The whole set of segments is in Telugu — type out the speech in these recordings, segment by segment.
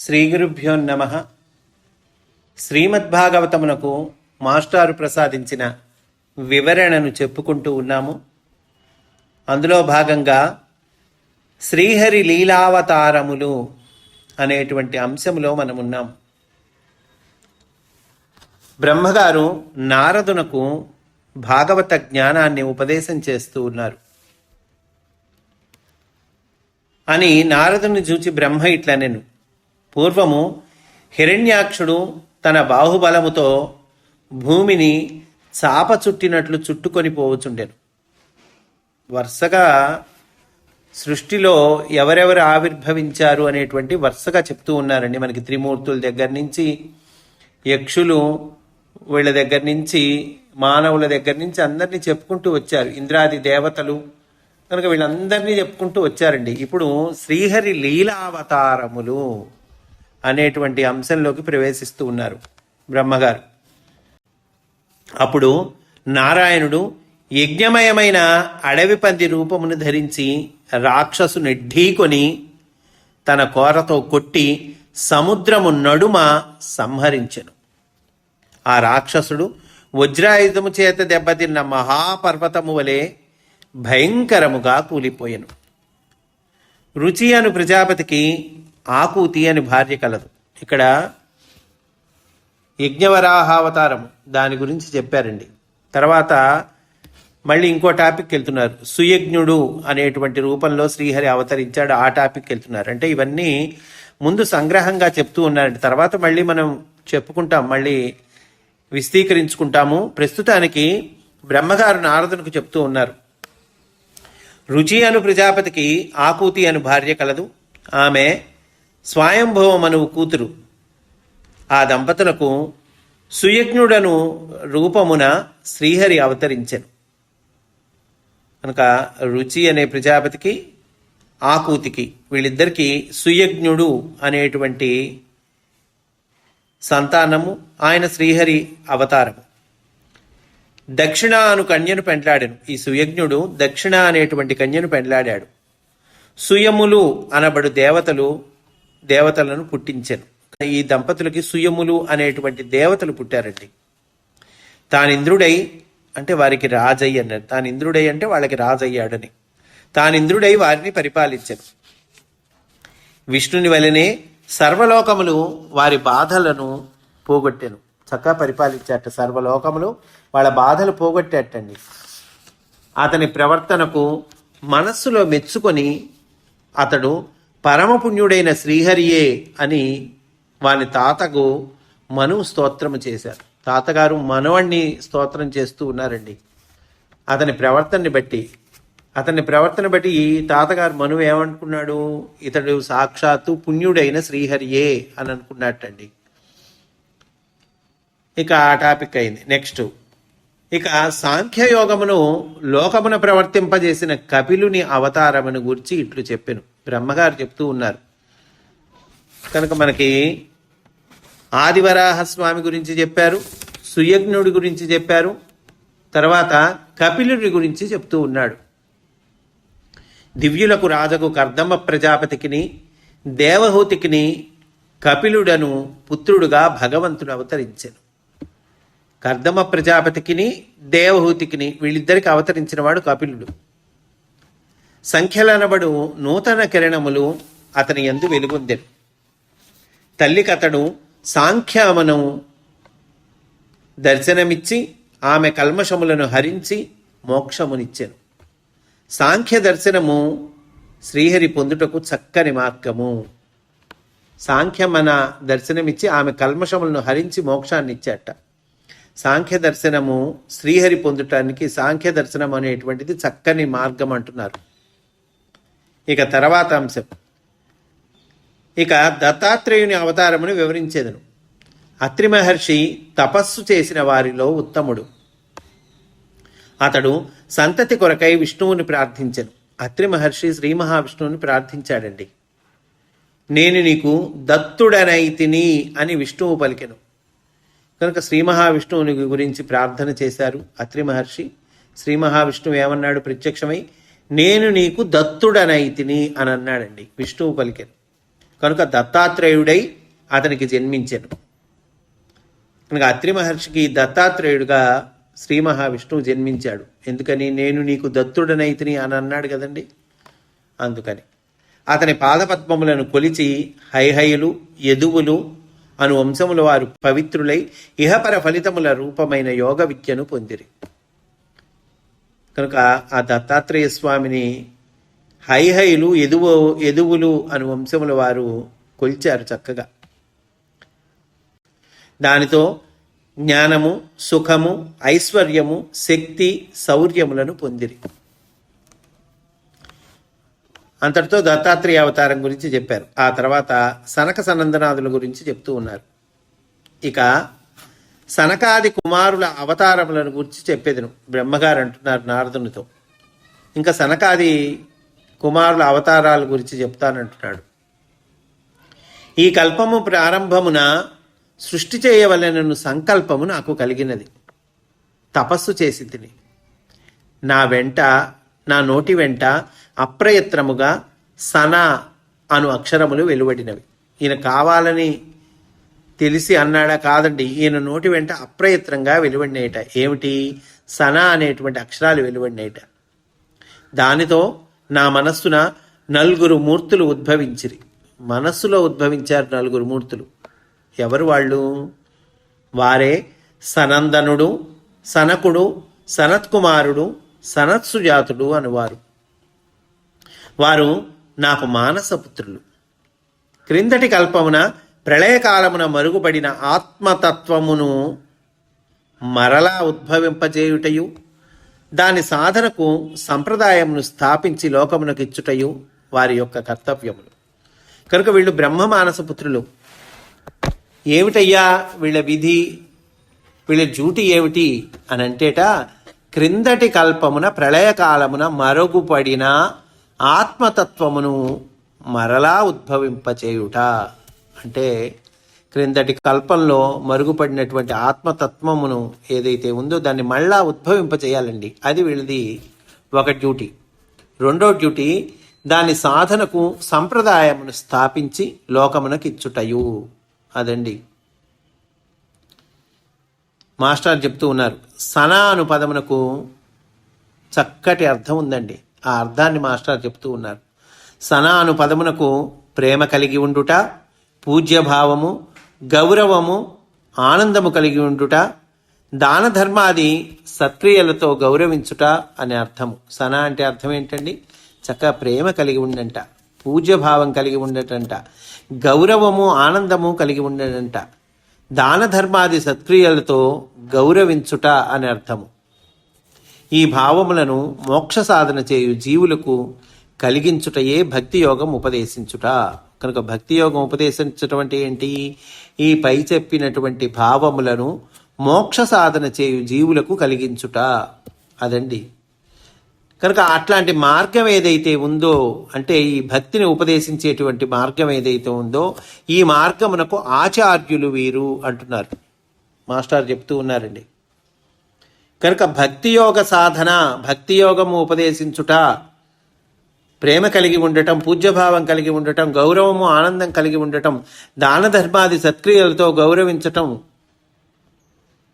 శ్రీ గురుభ్యో నమః. శ్రీమద్భాగవతమునకు మాస్టారు ప్రసాదించిన వివరణను చెప్పుకుంటూ ఉన్నాము. అందులో భాగంగా శ్రీహరి లీలావతారములు అనేటువంటి అంశంలో మనమున్నాం. బ్రహ్మగారు నారదునకు భాగవత జ్ఞానాన్ని ఉపదేశం చేస్తూ ఉన్నారు అని నారదుని చూచి బ్రహ్మ ఇట్లనెను, పూర్వము హిరణ్యాక్షుడు తన బాహుబలముతో భూమిని చాప చుట్టినట్లు చుట్టుకొని పోవచుండెను. వరుసగా సృష్టిలో ఎవరెవరు ఆవిర్భవించారు అనేటువంటి వరుసగా చెప్తూ ఉన్నారండి. మనకి త్రిమూర్తుల దగ్గర నుంచి, యక్షులు వీళ్ళ దగ్గర నుంచి, మానవుల దగ్గర నుంచి అందరినీ చెప్పుకుంటూ వచ్చారు. ఇంద్రాది దేవతలు కనుక వీళ్ళందరినీ చెప్పుకుంటూ వచ్చారండి. ఇప్పుడు శ్రీహరి లీలావతారములు అనేటువంటి అంశంలోకి ప్రవేశిస్తూ ఉన్నారు బ్రహ్మగారు. అప్పుడు నారాయణుడు యజ్ఞమయమైన అడవి పంది రూపమును ధరించి రాక్షసుని ఢీకొని తన కోరతో కొట్టి సముద్రము నడుమ సంహరించెను. ఆ రాక్షసుడు వజ్రాయుధము చేత దెబ్బతిన్న మహాపర్వతము వలె భయంకరముగా కూలిపోయెను. రుచి అను ప్రజాపతికి ఆకూతి అని భార్య కలదు. ఇక్కడ యజ్ఞవరాహావతారము దాని గురించి చెప్పారండి. తర్వాత మళ్ళీ ఇంకో టాపిక్ వెళ్తున్నారు. సుయజ్ఞుడు అనేటువంటి రూపంలో శ్రీహరి అవతరించాడు, ఆ టాపిక్ వెళ్తున్నారు. అంటే ఇవన్నీ ముందు సంగ్రహంగా చెప్తూ ఉన్నారండి. తర్వాత మళ్ళీ మనం చెప్పుకుంటాం, మళ్ళీ విస్తీకరించుకుంటాము. ప్రస్తుతానికి బ్రహ్మగారు నారదునికి చెప్తూ ఉన్నారు, రుచి అను ప్రజాపతికి ఆకూతి అను భార్య కలదు. ఆమె స్వయంభవమనువు కూతురు. ఆ దంపతులకు సుయజ్ఞుడను రూపమున శ్రీహరి అవతరించెను. కనుక రుచి అనే ప్రజాపతికి, ఆకూతికి, వీళ్ళిద్దరికీ సుయజ్ఞుడు అనేటువంటి సంతానము. ఆయన శ్రీహరి అవతారము. దక్షిణ అను కన్యను పెండ్లాడాను. ఈ సుయజ్ఞుడు దక్షిణ అనేటువంటి కన్యను పెండ్లాడాడు. సుయములు అనబడు దేవతలను పుట్టించెను. ఈ దంపతులకి సుయములు అనేటువంటి దేవతలు పుట్టారండి. తానింద్రుడై అంటే వారికి రాజయ్య అన్నారు. తానింద్రుడై అంటే వాళ్ళకి రాజయ్యాడని. తానింద్రుడై వారిని పరిపాలించెను. విష్ణుని వలనే సర్వలోకములు వారి బాధలను పోగొట్టెను. చక్కగా పరిపాలించాట. సర్వలోకములు వాళ్ళ బాధలు పోగొట్టేటండి. అతని ప్రవర్తనకు మనస్సులో మెచ్చుకొని అతడు పరమపుణ్యుడైన శ్రీహరియే అని వాని తాతకు మనువు స్తోత్రము చేశారు. తాతగారు మనవణ్ణి స్తోత్రం చేస్తూ ఉన్నారండి. అతని ప్రవర్తన బట్టి ఈ తాతగారు మనువు ఏమనుకున్నాడు, ఇతడు సాక్షాత్తు పుణ్యుడైన శ్రీహరియే అని అనుకున్నట్టండి. ఇక ఆ టాపిక్ అయింది. నెక్స్ట్ ఇక సాంఖ్యయోగమును లోకమున ప్రవర్తింపజేసిన కపిలుని అవతారమును గురించి ఇట్లు చెప్పెను. బ్రహ్మగారు చెప్తూ ఉన్నారు. కనుక మనకి ఆదివరాహస్వామి గురించి చెప్పారు, సుయజ్ఞుడి గురించి చెప్పారు, తర్వాత కపిలుడి గురించి చెప్తూ ఉన్నాడు. దివ్యులకు రాజకు కర్దమ ప్రజాపతికిని దేవహూతికిని కపిలుడను పుత్రుడుగా భగవంతుడు అవతరించెను. కర్దమ ప్రజాపతికిని దేవహూతికిని వీళ్ళిద్దరికి అవతరించిన వాడు కపిలుడు. సంఖ్యలనబడు నూతన కిరణములు అతని యందు వెలుగొందెను. తల్లికతడు సాంఖ్యమను దర్శనమిచ్చి ఆమె కల్మషములను హరించి మోక్షమునిచ్చెను. సాంఖ్య దర్శనము శ్రీహరి పొందుటకు చక్కని మార్గము. సాంఖ్యమన దర్శనమిచ్చి ఆమె కల్మషములను హరించి మోక్షాన్ని ఇచ్చాట. సాంఖ్య దర్శనము శ్రీహరి పొందటానికి సాంఖ్య దర్శనం అనేటువంటిది చక్కని మార్గం అంటున్నారు. ఇక తర్వాత అంశం, ఇక దత్తాత్రేయుని అవతారమును వివరించేదను. అత్రి మహర్షి తపస్సు చేసిన వారిలో ఉత్తముడు. అతడు సంతతి కొరకై విష్ణువుని ప్రార్థించెను. అత్రి మహర్షి శ్రీ మహావిష్ణువుని ప్రార్థించాడండి. నేను నీకు దత్తుడనైతిని అని విష్ణువు పలికెను. కనుక శ్రీ మహావిష్ణువుని గురించి ప్రార్థన చేశారు అత్రి మహర్షి. శ్రీ మహావిష్ణువు ఏమన్నాడు ప్రత్యక్షమై, నేను నీకు దత్తుడనైతిని అని అన్నాడండి. విష్ణువు పలికెను. కనుక దత్తాత్రేయుడై అతనికి జన్మించాను. కనుక అత్రి మహర్షికి దత్తాత్రేయుడుగా శ్రీ మహావిష్ణువు జన్మించాడు. ఎందుకని? నేను నీకు దత్తుడనైతిని అని అన్నాడు కదండి, అందుకని. అతని పాదపద్మములను కొలిచి హైహయులు, యదువులు అను వంశముల వారు పవిత్రులై ఇహపర ఫలితముల రూపమైన యోగ విద్యను పొందిరి. కనుక ఆ దత్తాత్రేయ స్వామిని హైహయులు, యదువులు అను వంశముల వారు కొలిచారు చక్కగా. దానితో జ్ఞానము, సుఖము, ఐశ్వర్యము, శక్తి, శౌర్యములను పొందిరి. అంతటితో దత్తాత్రేయ అవతారం గురించి చెప్పారు. ఆ తర్వాత సనక సనందనాదుల గురించి చెప్తూ ఉన్నారు. ఇక సనకాది కుమారుల అవతారములను గురించి చెప్పేదను బ్రహ్మగారు అంటున్నారు నారదునితో. ఇంకా సనకాది కుమారుల అవతారాల గురించి చెప్తానంటున్నాడు. ఈ కల్పము ప్రారంభమున సృష్టి చేయవలెనను సంకల్పము నాకు కలిగినది. తపస్సు చేసి తిని నా నోటి వెంట అప్రయత్నముగా సన అను అక్షరములు వెలువడినవి. ఈయన కావాలని తెలిసి అన్నాడా? కాదండి, ఈయన నోటి వెంట అప్రయత్నంగా వెలువడినేట. ఏమిటి? సన అనేటువంటి అక్షరాలు వెలువడినేట. దానితో నా మనస్సున 4 మూర్తులు ఉద్భవించిరి. మనస్సులో ఉద్భవించారు 4 మూర్తులు. ఎవరు వాళ్ళు? వారే సనందనుడు, సనకుడు, సనత్కుమారుడు, సనత్సుజాతుడు అనువారు. వారు నాకు మానసపుత్రులు. క్రిందటి కల్పమున ప్రళయకాలమున మరుగుపడిన ఆత్మతత్వమును మరలా ఉద్భవింపజేయుటయు, దాని సాధనకు సంప్రదాయమును స్థాపించి లోకమునకు ఇచ్చుటయు వారి యొక్క కర్తవ్యములు. కనుక వీళ్ళు బ్రహ్మ మానసపుత్రులు. ఏమిటయ్యా వీళ్ళ విధి, వీళ్ళ డ్యూటీ ఏమిటి అని అంటేట, క్రిందటి కల్పమున ప్రళయకాలమున మరుగుపడిన ఆత్మతత్వమును మరలా ఉద్భవింపచేయుట. అంటే క్రిందటి కల్పంలో మరుగుపడినటువంటి ఆత్మతత్వమును ఏదైతే ఉందో దాన్ని మళ్ళా ఉద్భవింపచేయాలండి. అది వీళ్ళది ఒక డ్యూటీ. రెండో డ్యూటీ, దాని సాధనకు సంప్రదాయమును స్థాపించి లోకమునకు ఇచ్చుటయు. అదండి మాస్టర్ చెప్తూ ఉన్నారు. సన అను పదమునకు చక్కటి అర్థం ఉందండి. ఆ అర్థాన్ని మాస్టర్ చెప్తూ ఉన్నారు. సన అను పదమునకు ప్రేమ కలిగి ఉండుట, పూజ్యభావము, గౌరవము, ఆనందము కలిగి ఉండుట, దాన ధర్మాది సత్క్రియలతో గౌరవించుట అనే అర్థము. సన అంటే అర్థం ఏంటండి? చక్కగా ప్రేమ కలిగి ఉండంట, పూజ్యభావం కలిగి ఉండటంట, గౌరవము, ఆనందము కలిగి ఉండడంట, దాన ధర్మాది సత్క్రియలతో గౌరవించుట అనే అర్థము. ఈ భావములను మోక్ష సాధన చేయు జీవులకు కలిగించుటయే భక్తి యోగం ఉపదేశించుట. కనుక భక్తి యోగం ఉపదేశించటం అంటే ఏంటి? ఈ పై చెప్పినటువంటి భావములను మోక్ష సాధన చేయు జీవులకు కలిగించుట. అదండి. కనుక అట్లాంటి మార్గం ఏదైతే ఉందో, అంటే ఈ భక్తిని ఉపదేశించేటువంటి మార్గం ఏదైతే ఉందో, ఈ మార్గమునకు ఆచార్యులు వీరు అంటున్నారు మాస్టర్ చెప్తూ ఉన్నారండి. కనుక భక్తి యోగ సాధన, భక్తి యోగము ఉపదేశించుట, ప్రేమ కలిగి ఉండటం, పూజ్యభావం కలిగి ఉండటం, గౌరవము, ఆనందం కలిగి ఉండటం, దాన ధర్మాది సత్క్రియలతో గౌరవించటం,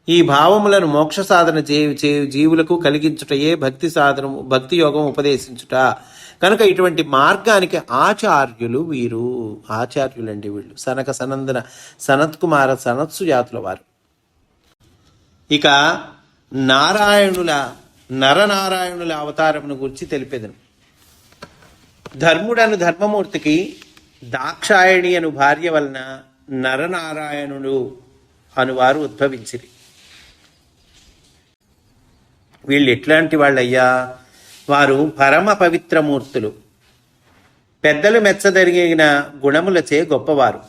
ఈ భావములను మోక్ష సాధన చేయు జీవులకు కలిగించుటయే భక్తి సాధనము, భక్తి యోగం ఉపదేశించుట. కనుక ఇటువంటి మార్గానికి ఆచార్యులు వీరు. ఆచార్యులండి వీళ్ళు. సనక సనందన సనత్కుమార సనత్సు జాతుల వారు. ఇక నరనారాయణుల అవతారమును గురించి తెలిపేదను. ధర్ముడను ధర్మమూర్తికి దాక్షాయణి అను భార్య వలన నరనారాయణుడు అనువారు ఉద్భవించిరి. వీళ్ళు ఎట్లాంటి వాళ్ళయ్యా? వారు పరమ పవిత్రమూర్తులు, పెద్దలు మెచ్చదరిగిన గుణములచే గొప్పవారు.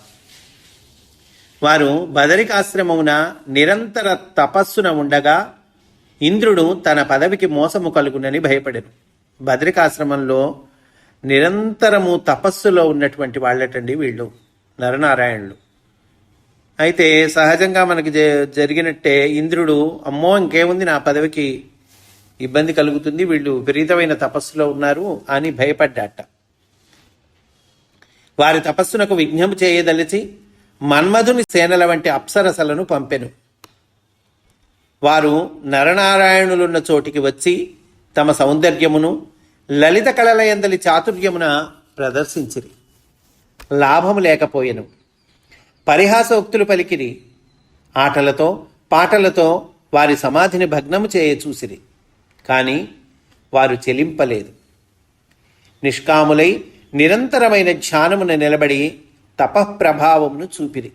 వారు బదరికాశ్రమమున నిరంతర తపస్సున ఉండగా ఇంద్రుడు తన పదవికి మోసము కలుగునని భయపడెను. బదరికాశ్రమంలో నిరంతరము తపస్సులో ఉన్నటువంటి వాళ్ళటండి వీళ్ళు నరనారాయణులు. అయితే సహజంగా మనకి జరిగినట్టే ఇంద్రుడు, అమ్మో ఇంకేముంది, నా పదవికి ఇబ్బంది కలుగుతుంది, వీళ్ళు విపరీతమైన తపస్సులో ఉన్నారు అని భయపడ్డాట. వారి తపస్సునకు విఘ్నము చేయదలిచి మన్మధుని సేనల వంటి అప్సరసలను పంపెను. వారు నరనారాయణులున్న చోటికి వచ్చి తమ సౌందర్యమును లలిత కళల యందలి చాతుర్యమున ప్రదర్శించిరి. లాభము లేకపోయెను. పరిహాసోక్తులు పలికిరి. ఆటలతో పాటలతో వారి సమాధిని భగ్నము చేయ చూసిరి. కానీ వారు చెలింపలేదు. నిష్కాములై నిరంతరమైన ధ్యానమున నిలబడి తపఃప్రభావమును చూపిరి.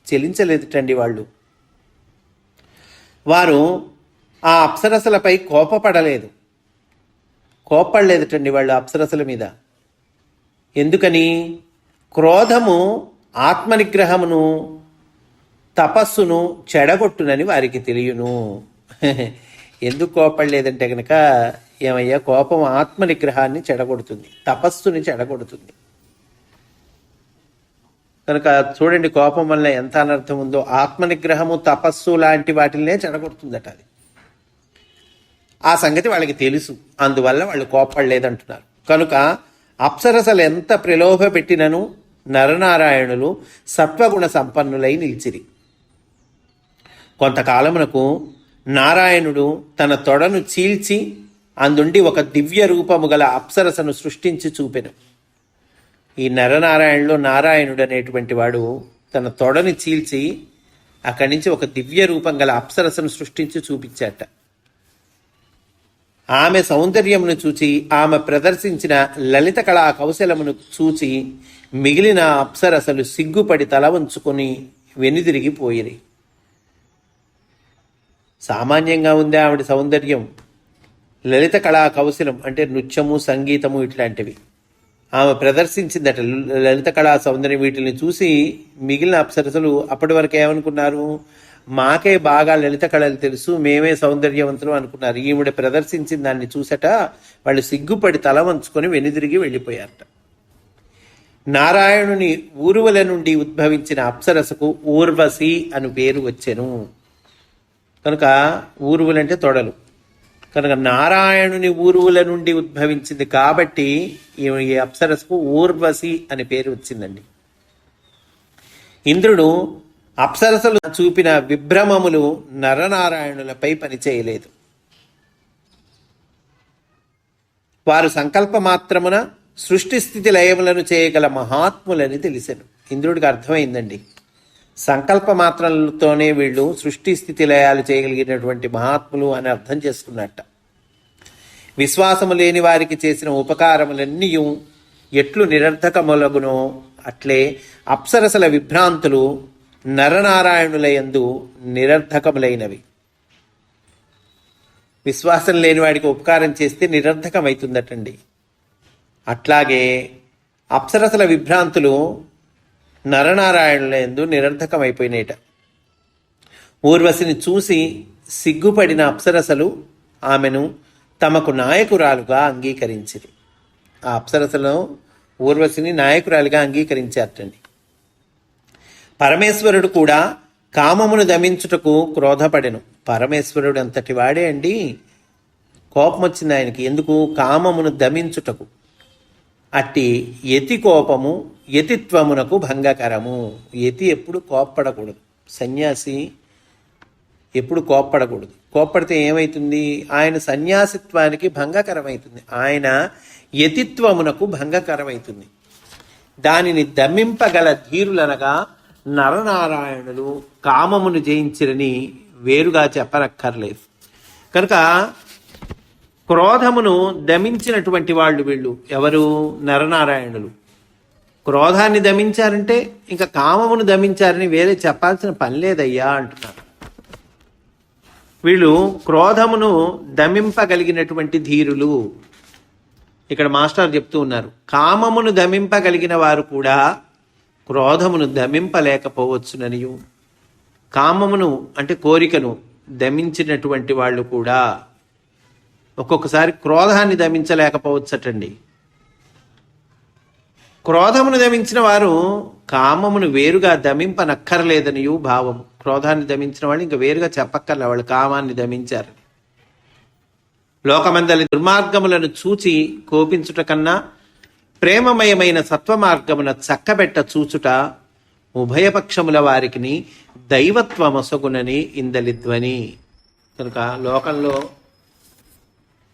చెలించలేదుటండి వాళ్ళు. వారు ఆ అప్సరసలపై కోప్పడలేదుటండి వాళ్ళు అప్సరసల మీద. ఎందుకని? క్రోధము ఆత్మనిగ్రహమును తపస్సును చెడగొట్టునని వారికి తెలియను. ఎందుకు కోపడలేదంటే కనుక, ఏమయ్యా, కోపం ఆత్మనిగ్రహాన్ని చెడగొడుతుంది, తపస్సుని చెడగొడుతుంది. కనుక చూడండి, కోపం వల్ల ఎంత అనర్థం ఉందో. ఆత్మనిగ్రహము తపస్సు లాంటి వాటినే చెడగొడుతుందట అది. ఆ సంగతి వాళ్ళకి తెలుసు. అందువల్ల వాళ్ళు కోపడలేదంటున్నారు. కనుక అప్సరసలు ఎంత ప్రలోభ పెట్టినను నరనారాయణులు సత్వగుణ సంపన్నులై నిలిచిరి. కొంతకాలమునకు నారాయణుడు తన తొడను చీల్చి అందుండి ఒక దివ్య రూపము గల అప్సరసను సృష్టించి చూపెను. ఈ నరనారాయణులో నారాయణుడు అనేటువంటి వాడు తన తొడని చీల్చి అక్కడి నుంచి ఒక దివ్య రూపం గల అప్సరసను సృష్టించి చూపించాట. ఆమె సౌందర్యమును చూచి, ఆమె ప్రదర్శించిన లలిత కళా కౌశలమును చూచి మిగిలిన అప్సరసలు సిగ్గుపడి తల వంచుకొని వెనుదిరిగిపోయిరి. సామాన్యంగా ఉంది ఆవిడ సౌందర్యం. లలిత కళా కౌశలం అంటే నృత్యము, సంగీతము ఇట్లాంటివి ఆమె ప్రదర్శించిందట. లలిత కళా సౌందర్యం వీటిని చూసి మిగిలిన అప్సరసలు అప్పటి వరకు ఏమనుకున్నారు? మాకే బాగా లలిత కళలు తెలుసు, మేమే సౌందర్యవంతులు అనుకున్నారు. ఈవిడ ప్రదర్శించిన దాన్ని చూసట వాళ్ళు సిగ్గుపడి తల వంచుకొని వెనుదిరిగి వెళ్ళిపోయారట. నారాయణుని ఊర్వల నుండి ఉద్భవించిన అప్సరసకు ఊర్వశి అని పేరు వచ్చెను. కనుక ఊర్వులంటే తొడలు. కనుక నారాయణుని ఊర్వుల నుండి ఉద్భవించింది కాబట్టి ఈ అప్సరసకు ఊర్వశి అని పేరు వచ్చిందండి. ఇంద్రుడు అప్సరసలు చూపిన విభ్రమములు నరనారాయణులపై పనిచేయలేదు. వారు సంకల్ప మాత్రమున సృష్టి స్థితి లయములను చేయగల మహాత్ములని తెలిసెను. ఇంద్రుడికి అర్థమైందండి. సంకల్ప మాత్రలతోనే వీళ్ళు సృష్టి స్థితి లయాలు చేయగలిగినటువంటి మహాత్ములు అని అర్థం చేసుకున్నట్ట. విశ్వాసము లేని వారికి చేసిన ఉపకారములన్నీ ఎట్లు నిరర్థకములగునో అట్లే అప్సరసల విభ్రాంతులు నరనారాయణులయందు నిరర్థకములైనవి. విశ్వాసం లేని వాడికి ఉపకారం చేస్తే నిరర్థకమవుతుందటండి. అట్లాగే అప్సరసల విభ్రాంతులు నరనారాయణులందు నిరర్థకమైపోయినాయట. ఊర్వశిని చూసి సిగ్గుపడిన అప్సరసలు ఆమెను తమకు నాయకురాలుగా అంగీకరించిరి. ఆ అప్సరసలు ఊర్వశిని నాయకురాలుగా అంగీకరించారటండి. పరమేశ్వరుడు కూడా కామమును దమించుటకు క్రోధపడెను. పరమేశ్వరుడు అంతటి వాడే అండి. కోపం వచ్చింది ఆయనకి. ఎందుకు? కామమును దమించుటకు. అట్టి యతి కోపము యతిత్వమునకు భంగకరము. యతి ఎప్పుడు కోప్పడకూడదు. సన్యాసి ఎప్పుడు కోప్పడకూడదు. కోప్పడితే ఏమవుతుంది? ఆయన సన్యాసిత్వానికి భంగకరమవుతుంది. ఆయన యతిత్వమునకు భంగకరమవుతుంది. దానిని దమింపగల ధీరులనగా నరనారాయణులు కామమును జయించిరని వేరుగా చెప్పనక్కర్లేదు. కనుక క్రోధమును దమించినటువంటి వాళ్ళు వీళ్ళు ఎవరు? నరనారాయణులు. క్రోధాన్ని దమించారంటే ఇంకా కామమును దమించారని వేరే చెప్పాల్సిన పని లేదయ్యా అంటున్నారు. వీళ్ళు క్రోధమును దమింపగలిగినటువంటి ధీరులు. ఇక్కడ మాస్టర్ చెప్తూ ఉన్నారు, కామమును దమింపగలిగిన వారు కూడా క్రోధమును దమింపలేకపోవచ్చుననియు, కామమును అంటే కోరికను దమించినటువంటి వాళ్ళు కూడా ఒక్కొక్కసారి క్రోధాన్ని దమించలేకపోవచ్చటండి. క్రోధమును దమించిన వారు కామమును వేరుగా దమింపనక్కర్లేదనియు భావము. క్రోధాన్ని దమించిన వాళ్ళు ఇంకా వేరుగా చెప్పక్కర్లే, వాళ్ళు కామాన్ని దమించారు. లోకమందలి దుర్మార్గములను చూచి కోపించుట కన్నా ప్రేమమయమైన సత్వ మార్గమున చక్కబెట్ట చూచుట ఉభయపక్షముల వారికిని దైవత్వమొసగునని ఇందలిధ్వని. కనుక లోకంలో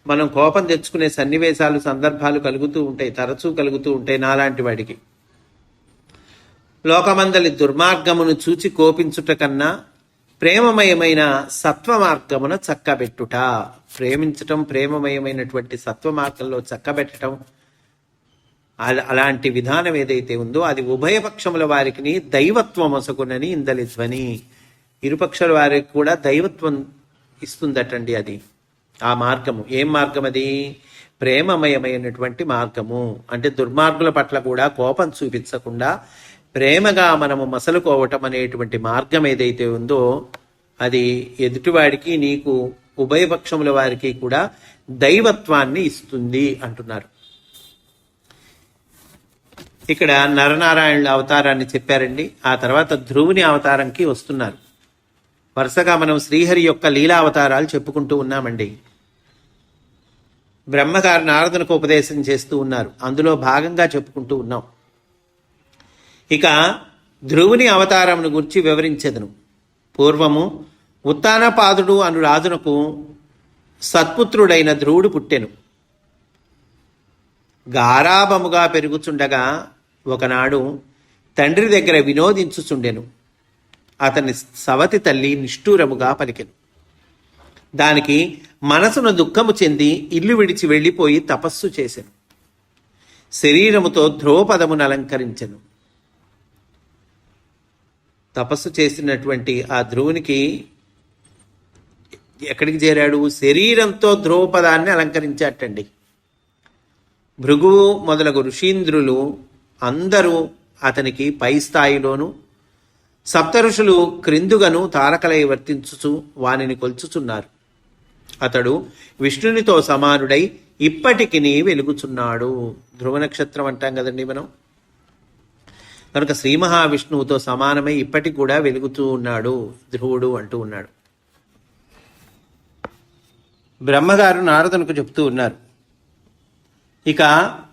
మనం కోపం తెచ్చుకునే సన్నివేశాలు, సందర్భాలు కలుగుతూ ఉంటాయి, తరచూ కలుగుతూ ఉంటాయి. నాలాంటి వాడికి లోకమందలి దుర్మార్గమును చూచి కోపించుట కన్నా ప్రేమమయమైన సత్వ మార్గమున చక్కబెట్టుట, ప్రేమించటం, ప్రేమమయమైనటువంటి సత్వ మార్గంలో చక్కబెట్టడం, అలాంటి విధానం ఏదైతే ఉందో అది ఉభయపక్షముల వారికి దైవత్వం ఒసగునని ఇందలిధ్వని. ఇరుపక్షల వారికి కూడా దైవత్వం ఇస్తుందటండి అది. ఆ మార్గము ఏం మార్గం అది? ప్రేమమయమైనటువంటి మార్గము. అంటే దుర్మార్గుల పట్ల కూడా కోపం చూపించకుండా ప్రేమగా మనము మసలుకోవటం అనేటువంటి మార్గం ఏదైతే ఉందో అది ఎదుటివాడికి, నీకు, ఉభయపక్షముల వారికి కూడా దైవత్వాన్ని ఇస్తుంది అంటున్నారు. ఇక్కడ నరనారాయణుల అవతారాన్ని చెప్పారండి. ఆ తర్వాత ధ్రువుని అవతారంకి వస్తున్నారు. వరుసగా మనం శ్రీహరి యొక్క లీలావతారాలు చెప్పుకుంటూ ఉన్నామండి. బ్రహ్మగారు నారదునికి ఉపదేశం చేస్తూ ఉన్నారు, అందులో భాగంగా చెప్పుకుంటూ ఉన్నాం. ఇక ధ్రువుని అవతారమును గురించి వివరించెదను. పూర్వము ఉత్తానపాదుడు అను రాజునకు సత్పుత్రుడైన ధ్రువుడు పుట్టెను. గారాభముగా పెరుగుచుండగా ఒకనాడు తండ్రి దగ్గర వినోదించుచుండెను. అతని సవతి తల్లి నిష్ఠూరముగా పలికెను. దానికి మనసును దుఃఖము చెంది ఇల్లు విడిచి వెళ్ళిపోయి తపస్సు చేసెను. శరీరముతో ధ్రువపదమును అలంకరించెను. తపస్సు చేసినటువంటి ఆ ధ్రువునికి ఎక్కడికి చేరాడు? శరీరంతో ధ్రువపదాన్ని అలంకరించాటండి. భృగువు మొదలగు ఋషీంద్రులు అందరూ అతనికి పై స్థాయిలోను, సప్తఋషులు క్రిందుగను తారకలై వర్తించుచు వానిని కొల్చుచున్నారు. అతడు విష్ణునితో సమానుడై ఇప్పటికి వెలుగుచున్నాడు. ధ్రువ నక్షత్రం అంటాం కదండి మనం. కనుక శ్రీ మహావిష్ణువుతో సమానమై ఇప్పటికి కూడా వెలుగుతూ ఉన్నాడు ధ్రువుడు అంటూ ఉన్నాడు. బ్రహ్మగారు నారదునికి చెప్తూ ఉన్నారు. ఇక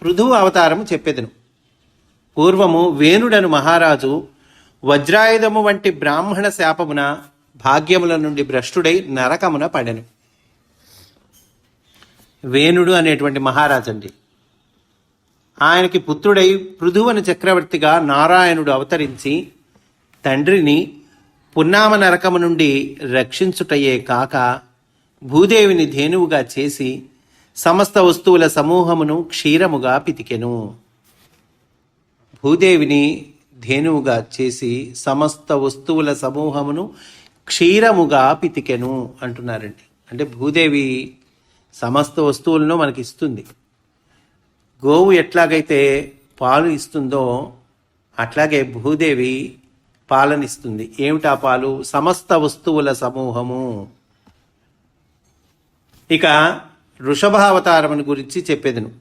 పృథువు అవతారము చెప్పెదను. పూర్వము వేణుడను మహారాజు వజ్రాయుధము వంటి బ్రాహ్మణ శాపమున భాగ్యముల నుండి భ్రష్టుడై నరకమున పడెను. వేణుడు అనేటువంటి మహారాజు అండి. ఆయనకి పుత్రుడై పృథువని చక్రవర్తిగా నారాయణుడు అవతరించి తండ్రిని పున్నామ నరకము నుండి రక్షించుటయే కాక భూదేవిని ధేనువుగా చేసి సమస్త వస్తువుల సమూహమును క్షీరముగా పితికెను. భూదేవిని ధేనువుగా చేసి సమస్త వస్తువుల సమూహమును క్షీరముగా పితికెను అంటున్నారండి. అంటే భూదేవి సమస్త వస్తువులను మనకి ఇస్తుంది. గోవు ఎట్లాగైతే పాలు ఇస్తుందో అట్లాగే భూదేవి పాలనిస్తుంది. ఏమిటా పాలు? సమస్త వస్తువుల సమూహము. ఇక వృషభావతారమును గురించి చెప్పేదను.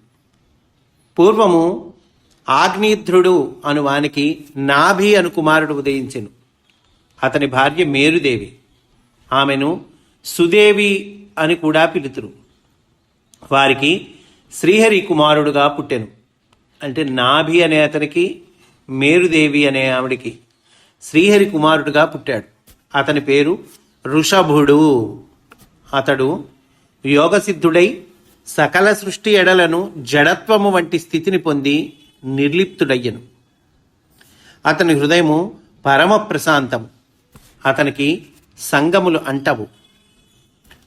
పూర్వము ఆగ్నేధ్రుడు అను వానికి నాభి అను కుమారుడు ఉదయించెను. అతని భార్య మేరుదేవి. ఆమెను సుదేవి అని కూడా పిలుతురు. వారికి శ్రీహరి కుమారుడుగా పుట్టెను. అంటే నాభి అనే అతనికి, మేరుదేవి అనే ఆవిడికి శ్రీహరి కుమారుడుగా పుట్టాడు. అతని పేరు ఋషభుడు. అతడు యోగసిద్ధుడై సకల సృష్టి ఎడలను జడత్వము వంటి స్థితిని పొంది నిర్లిప్తుడయ్యను. అతని హృదయము పరమ ప్రశాంతము. అతనికి సంగములు అంటవు.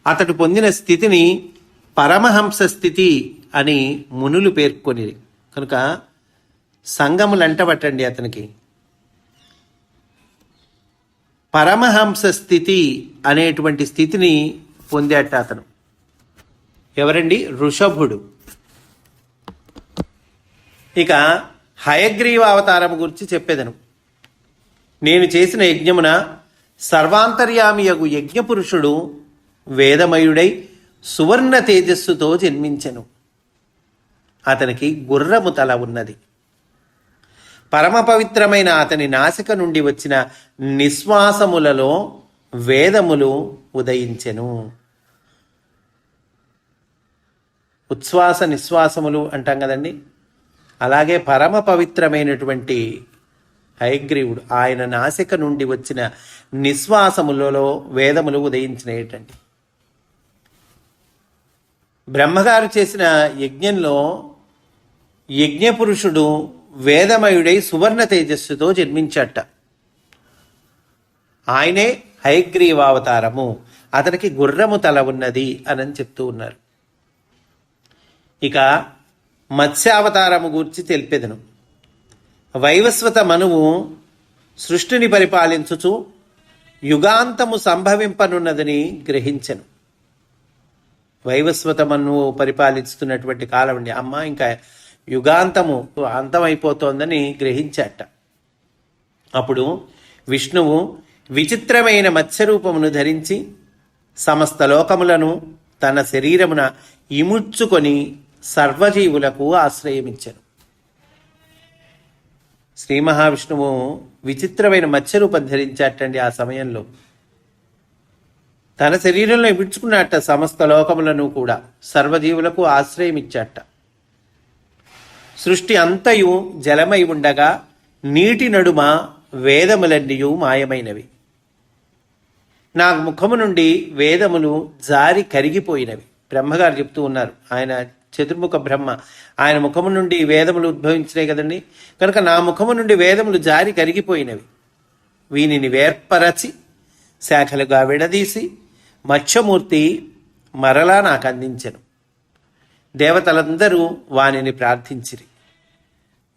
అతడు పొందిన స్థితిని పరమహంస స్థితి అని మునులు పేర్కొని, కనుక సంగములు అంటబట్టండి అతనికి. పరమహంస స్థితి అనేటువంటి స్థితిని పొందాట అతను. ఎవరండి? ఋషభుడు. ఇక హయగ్రీవ అవతారం గురించి చెప్పేదను. నేను చేసిన యజ్ఞమున సర్వాంతర్యామియగు యజ్ఞపురుషుడు వేదమయుడై సువర్ణ తేజస్సుతో జన్మించెను. అతనికి గుర్రము తల ఉన్నది. పరమ పవిత్రమైన అతని నాసిక నుండి వచ్చిన నిశ్వాసములలో వేదములు ఉదయించెను. ఉచ్ఛ్వాస నిశ్వాసములు అంటాం కదండి. అలాగే పరమ పవిత్రమైనటువంటి హయగ్రీవుడు, ఆయన నాసిక నుండి వచ్చిన నిశ్వాసములలో వేదములు ఉదయించినటువంటి బ్రహ్మగారు చేసిన యజ్ఞంలో యజ్ఞపురుషుడు వేదమయుడై సువర్ణ తేజస్సుతో జన్మించట. ఆయనే హయగ్రీవావతారము, అతనికి గుర్రము తల ఉన్నది అని చెప్తూ ఉన్నారు. ఇక మత్స్యావతారము గూర్చి తెలిపెదను. వైవస్వత మనువు సృష్టిని పరిపాలించుచు యుగాంతము సంభవింపనున్నదని గ్రహించెను. వైవస్వత మనువు పరిపాలిస్తున్నటువంటి కాలం అండి. అమ్మ ఇంకా యుగాంతము అంతమైపోతోందని గ్రహించాట. అప్పుడు విష్ణువు విచిత్రమైన మత్స్యరూపమును ధరించి సమస్త లోకములను తన శరీరమున ఇముడ్చుకొని సర్వజీవులకు ఆశ్రయమిచ్చెను. శ్రీ మహావిష్ణువు విచిత్రమైన మత్స్యరూపం ధరించాటండి. ఆ సమయంలో తన శరీరంలో ఇముడ్చుకున్నట్ట సమస్త లోకములను కూడా సర్వజీవులకు ఆశ్రయమిచ్చాట. సృష్టి అంతయు జలమై ఉండగా నీటి నడుమ వేదములన్నీయు మాయమైనవి. నా ముఖము నుండి వేదములు జారి కరిగిపోయినవి. బ్రహ్మగారు చెప్తూ ఉన్నారు. ఆయన చతుర్ముఖ బ్రహ్మ, ఆయన ముఖము నుండి వేదములు ఉద్భవించినాయి కదండి. కనుక నా ముఖము నుండి వేదములు జారి కరిగిపోయినవి. వీనిని వేర్పరచి శాఖలుగా విడదీసి మత్స్యమూర్తి మరలా నాకు అందించెను. దేవతలందరూ వానిని ప్రార్థించిరి.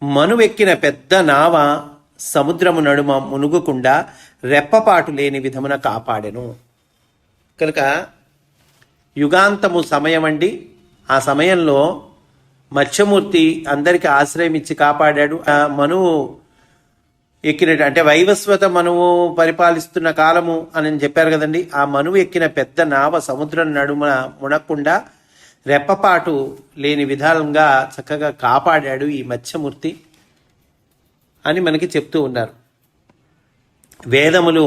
మనువెక్కిన పెద్ద నావ సముద్రము నడుమ మునుగకుండా రెప్పపాటు లేని విధమున కాపాడెను. కనుక యుగాంతము సమయం అండి. ఆ సమయంలో మత్స్యమూర్తి అందరికీ ఆశ్రయం ఇచ్చి కాపాడాడు. ఆ మనువు ఎక్కినట్టు అంటే వైవస్వత మనువు పరిపాలిస్తున్న కాలము అని చెప్పారు కదండి. ఆ మనువు ఎక్కిన పెద్ద నావ సముద్రం నడుమ మునక్కుండా రెప్పపాటు లేని విధానంగా చక్కగా కాపాడాడు ఈ మత్స్యమూర్తి అని మనకి చెప్తూ ఉన్నారు. వేదములు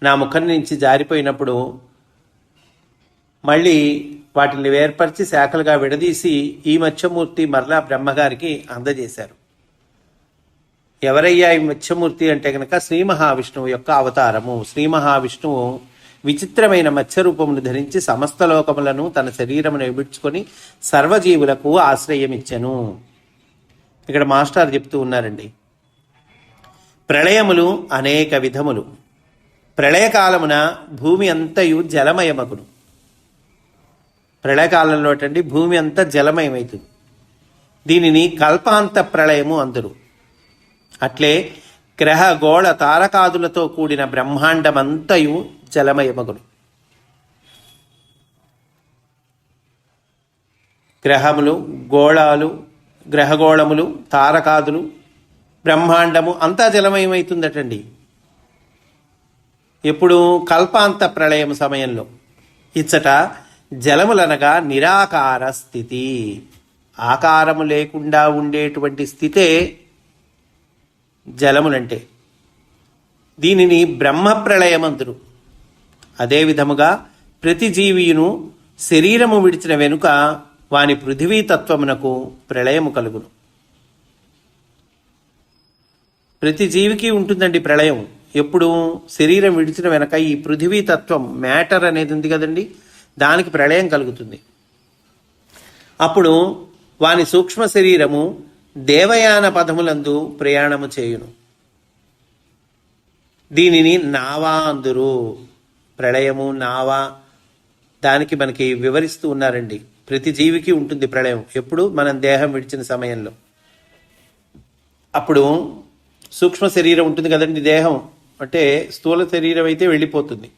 నా ముఖం నుంచి జారిపోయినప్పుడు మళ్ళీ వాటిని వేర్పరిచి శాఖలుగా విడదీసి ఈ మత్స్యమూర్తి మరలా బ్రహ్మగారికి అందజేశారు. ఎవరయ్యా ఈ మత్స్యమూర్తి అంటే కనుక శ్రీ మహావిష్ణువు యొక్క అవతారము. శ్రీ మహావిష్ణువు విచిత్రమైన మత్స్యరూపమును ధరించి సమస్త లోకములను తన శరీరమును ఇమిడ్చుకొని సర్వజీవులకు ఆశ్రయమిచ్చెను. ఇక్కడ మాస్టర్ చెప్తూ ఉన్నారండి. ప్రళయములు అనేక విధములు. ప్రళయకాలమున భూమి అంతయు జలమయమగును. ప్రళయకాలంలో అండి భూమి అంతా జలమయమవుతుంది. దీనిని కల్పాంత ప్రళయము అందురు. అట్లే గ్రహ గోళ తారకాదులతో కూడిన బ్రహ్మాండమంతయు జలమయమగును. గ్రహములు, గోళాలు, గ్రహగోళములు, తారకాదులు, బ్రహ్మాండము అంతా జలమయమవుతుందటండి. ఎప్పుడు? కల్పాంత ప్రళయం సమయంలో. ఇచ్చట జలములనగా నిరాకార స్థితి, ఆకారము లేకుండా ఉండేటువంటి స్థితే జలములంటే. దీనిని బ్రహ్మ ప్రళయమంతురు. అదేవిధముగా ప్రతి జీవియును శరీరము విడిచిన వెనుక వాని పృథివీతత్వమునకు ప్రళయము కలుగును. ప్రతి జీవికి ఉంటుందండి ప్రళయం. ఎప్పుడు? శరీరం విడిచిన వెనక ఈ పృథివీతత్వం, మ్యాటర్ అనేది ఉంది కదండి, దానికి ప్రళయం కలుగుతుంది. అప్పుడు వాని సూక్ష్మ శరీరము దేవయాన పదములందు ప్రయాణము చేయును. దీనిని నావా అందురు. ప్రళయము, నావా, దానికి మనకి వివరిస్తూ ఉన్నారండి. ప్రతి జీవికి ఉంటుంది ప్రళయం. ఎప్పుడు? మనం దేహం విడిచిన సమయంలో. అప్పుడు సూక్ష్మ శరీరం ఉంటుంది కదండి. దేహం అంటే స్థూల శరీరం అయితే వెళ్ళిపోతుంది,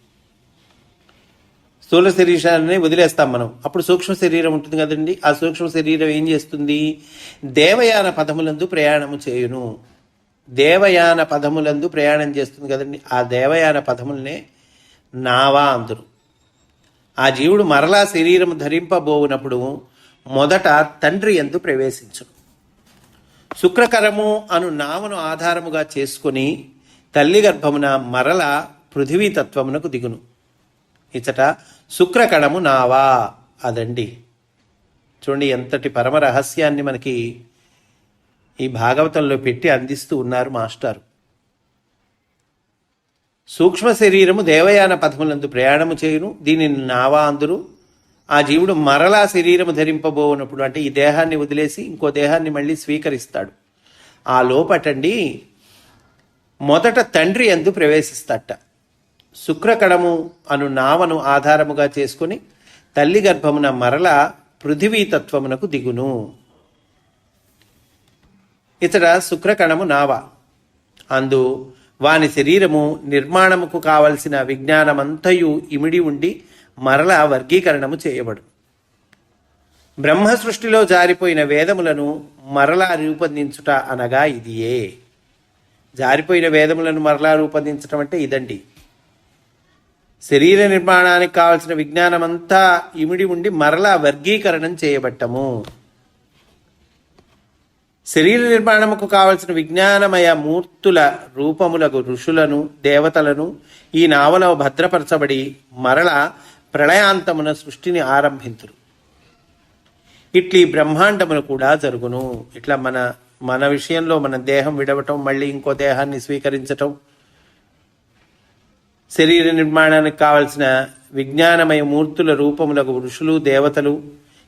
స్థూల శరీరాన్ని వదిలేస్తాం మనం. అప్పుడు సూక్ష్మ శరీరం ఉంటుంది కదండి. ఆ సూక్ష్మ శరీరం ఏం చేస్తుంది? దేవయాన పదములందు ప్రయాణము చేయును. దేవయాన పదములందు ప్రయాణం చేస్తుంది కదండి. ఆ దేవయాన పదములనే నావా అందరు. ఆ జీవుడు మరలా శరీరం ధరింపబోవునప్పుడు మొదట తండ్రి యందు ప్రవేశించును. శుక్రకరము అను నామను ఆధారముగా చేసుకుని తల్లి గర్భమున మరల పృథివీతత్వమునకు దిగును. ఇచ్చట శుక్రకణము నావా అదండి. చూడండి ఎంతటి పరమ రహస్యాన్ని మనకి ఈ భాగవతంలో పెట్టి అందిస్తూ ఉన్నారు మాస్టారు. సూక్ష్మ శరీరము దేవయాన పథములందు ప్రయాణము చేయును, దీనిని నావా అందురు. ఆ జీవుడు మరలా శరీరము ధరింపబోనప్పుడు, అంటే ఈ దేహాన్ని వదిలేసి ఇంకో దేహాన్ని మళ్ళీ స్వీకరిస్తాడు. ఆ లోపటండి మొదట తండ్రి యందు ప్రవేశిస్తాట. శుక్రకణము అను నావను ఆధారముగా చేసుకుని తల్లి గర్భమున మరల పృథివీతత్వమునకు దిగును. ఇతడ శుక్రకణము నావ, అందు వాని శరీరము నిర్మాణముకు కావలసిన విజ్ఞానమంతయు ఇమిడి ఉండి మరల వర్గీకరణము చేయబడు. బ్రహ్మ సృష్టిలో జారిపోయిన వేదములను మరలా రూపొందించుట అనగా ఇదియే. జారిపోయిన వేదములను మరలా రూపొందించటం అంటే ఇదండి. శరీర నిర్మాణానికి కావలసిన విజ్ఞానమంతా ఇమిడి ఉండి మరలా వర్గీకరణం చేయబట్టము. శరీర నిర్మాణముకు కావలసిన విజ్ఞానమయ మూర్తుల రూపములకు ఋషులను దేవతలను ఈ నావలో భద్రపరచబడి మరల ప్రళయాంతమున సృష్టిని ఆరంభింతురు. ఇట్లీ బ్రహ్మాండమును కూడా జరుగును. ఇట్లా మన విషయంలో మన దేహం విడవటం, మళ్ళీ ఇంకో దేహాన్ని స్వీకరించటం, శరీర నిర్మాణానికి కావలసిన విజ్ఞానమయ మూర్తుల రూపములకు ఋషులు దేవతలు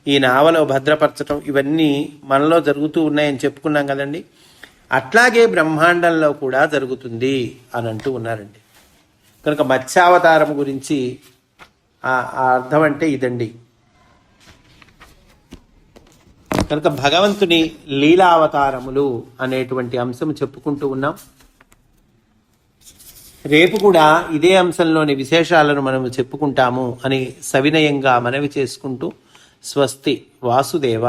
ఈ నావలో భద్రపరచటం, ఇవన్నీ మనలో జరుగుతూ ఉన్నాయని చెప్పుకున్నాం కదండి. అట్లాగే బ్రహ్మాండంలో కూడా జరుగుతుంది అని అంటూ ఉన్నారండి. కనుక మత్స్యావతారం గురించి ఆ అర్థం అంటే ఇదండి. కనుక భగవంతుని లీలావతారములు అనేటువంటి అంశం చెప్పుకుంటూ ఉన్నాం. రేపు కూడా ఇదే అంశంలోని విశేషాలను మనము చెప్పుకుంటాము అని సవినయంగా మనవి చేసుకుంటూ స్వస్తి. వాసుదేవ.